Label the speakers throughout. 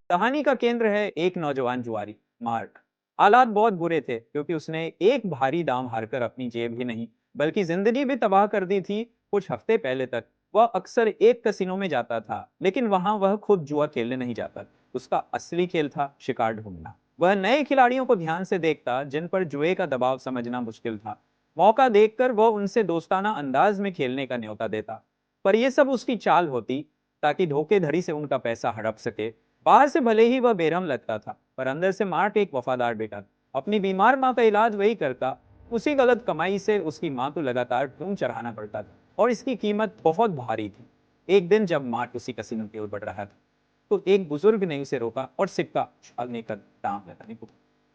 Speaker 1: कहानी का केंद्र है एक नौजवान जुआरी, मार्क। हालात बहुत बुरे थे क्योंकि उसने एक भारी दांव हारकर अपनी जेब ही नहीं बल्कि जिंदगी भी तबाह कर दी थी। कुछ हफ्ते पहले तक वह अक्सर एक कसिनो में जाता था, लेकिन वहां वह खुद जुआ खेलने नहीं जाता। उसका असली खेल था शिकार ढूंढना। वह नए खिलाड़ियों को ध्यान से देखता जिन पर जुए का दबाव समझना मुश्किल था। मौका देखकर वह उनसे दोस्ताना अंदाज में खेलने का न्योता देता। पर यह सब उसकी चाल होती, ताकि धोखेधड़ी से उनका पैसा हड़प सके। बाहर से भले ही वह बेरहम लगता था, पर अंदर से मार्क एक वफादार बेटा था। अपनी बीमार माँ का इलाज वही करता। उसी गलत कमाई से उसकी माँ को लगातार खून चढ़ाना पड़ता था, और इसकी कीमत बहुत भारी थी। एक दिन जब मार्क उसी कसिनो की ओर बढ़ रहा था, तो एक बुजुर्ग ने उसे रोका और सिक्का उछालने का दांव लगाने को।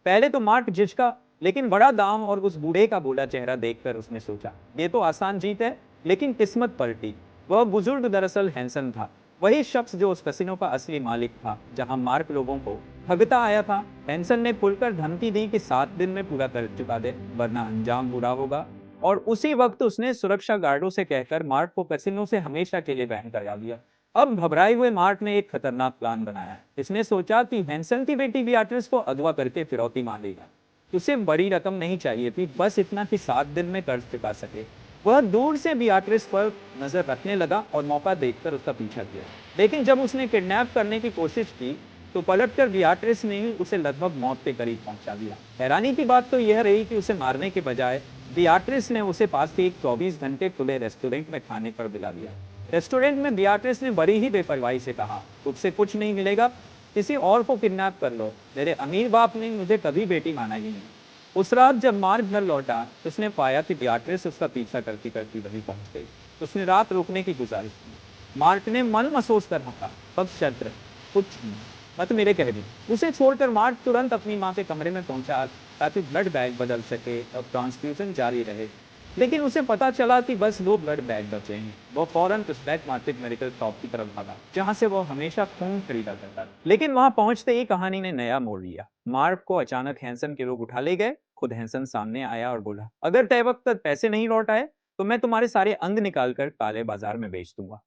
Speaker 1: पहले तो मार्क झिझका, लेकिन बड़ा दांव और उस बूढ़े का बूढ़ा चेहरा देखकर उसने सोचा, ये तो आसान जीत है। लेकिन किस्मत पलटी। वह बुजुर्ग दरअसल हैंसन था, वही शख्स जो उस कसिनो का असली मालिक था जहां मार्क लोगों को ठगता आया था। हैंसन ने खुलकर धमकी दी कि 7 दिन में पूरा कर चुका दे, वरना अंजाम बुरा होगा। और उसी वक्त उसने सुरक्षा गार्डों से कहकर मार्क को कसिनो से हमेशा के लिए बैन करा दिया। अब घबराए हुए मार्क ने एक खतरनाक प्लान बनाया। इसने सोचा कि हैंसन की बेटी बियाट्रिस को अगवा करके फिरौती मांगेगा। उसे बड़ी रकम नहीं चाहिए थी, बस इतना कि 7 दिन में कर्ज चुका सके। वह दूर से बियाट्रिस पर नजर रखने लगा और मौका देखकर उसका पीछा किया। लेकिन जब उसने किडनैप करने की कोशिश की, तो पलटकर बियाट्रिस ने उसे लगभग मौत के करीब पहुंचा दिया। हैरानी की बात तो यह रही कि उसे मारने के बजाय बियाट्रिस ने उसे पास के एक 24 घंटे खुले रेस्टोरेंट में खाने पर दिला दिया। रेस्टोरेंट में बियाट्रिस ने बड़ी ही बेपरवाही से कहा, तुझसे कुछ नहीं मिलेगा, किसी और को किडनैप कर लो। मेरे अमीर बाप ने मुझे कभी बेटी माना ही नहीं। उस रात जब मार्क घर लौटा, उसने पाया कि बियाट्रिस उसका पीछा करती करती वहीं पहुंच गई। उसने रात रुकने की गुजारिश की। मार्क ने मन महसूस कर रहा, अब शर्त रही, कुछ नहीं, मत मेरे कह दी। उसे छोड़कर मार्क तुरंत अपनी माँ के कमरे में पहुंचा, ताकि ब्लड बैग बदल सके और ट्रांसफ्यूजन जारी रहे। लेकिन उसे पता चला कि बस 2 ब्लड बैग बचे हैं। वो फौरन उस ब्लैक मार्केट मेडिकल शॉप की तरफ भागा, जहां से वो हमेशा खून खरीदा करता था। लेकिन वहां पहुंचते ही कहानी ने नया मोड़ लिया। मार्क को अचानक हैंसन के लोग उठा ले गए। खुद हैंसन सामने आया और बोला, अगर तय वक्त तक पैसे नहीं लौट आए, तो मैं तुम्हारे सारे अंग निकालकर काले बाजार में बेच दूंगा।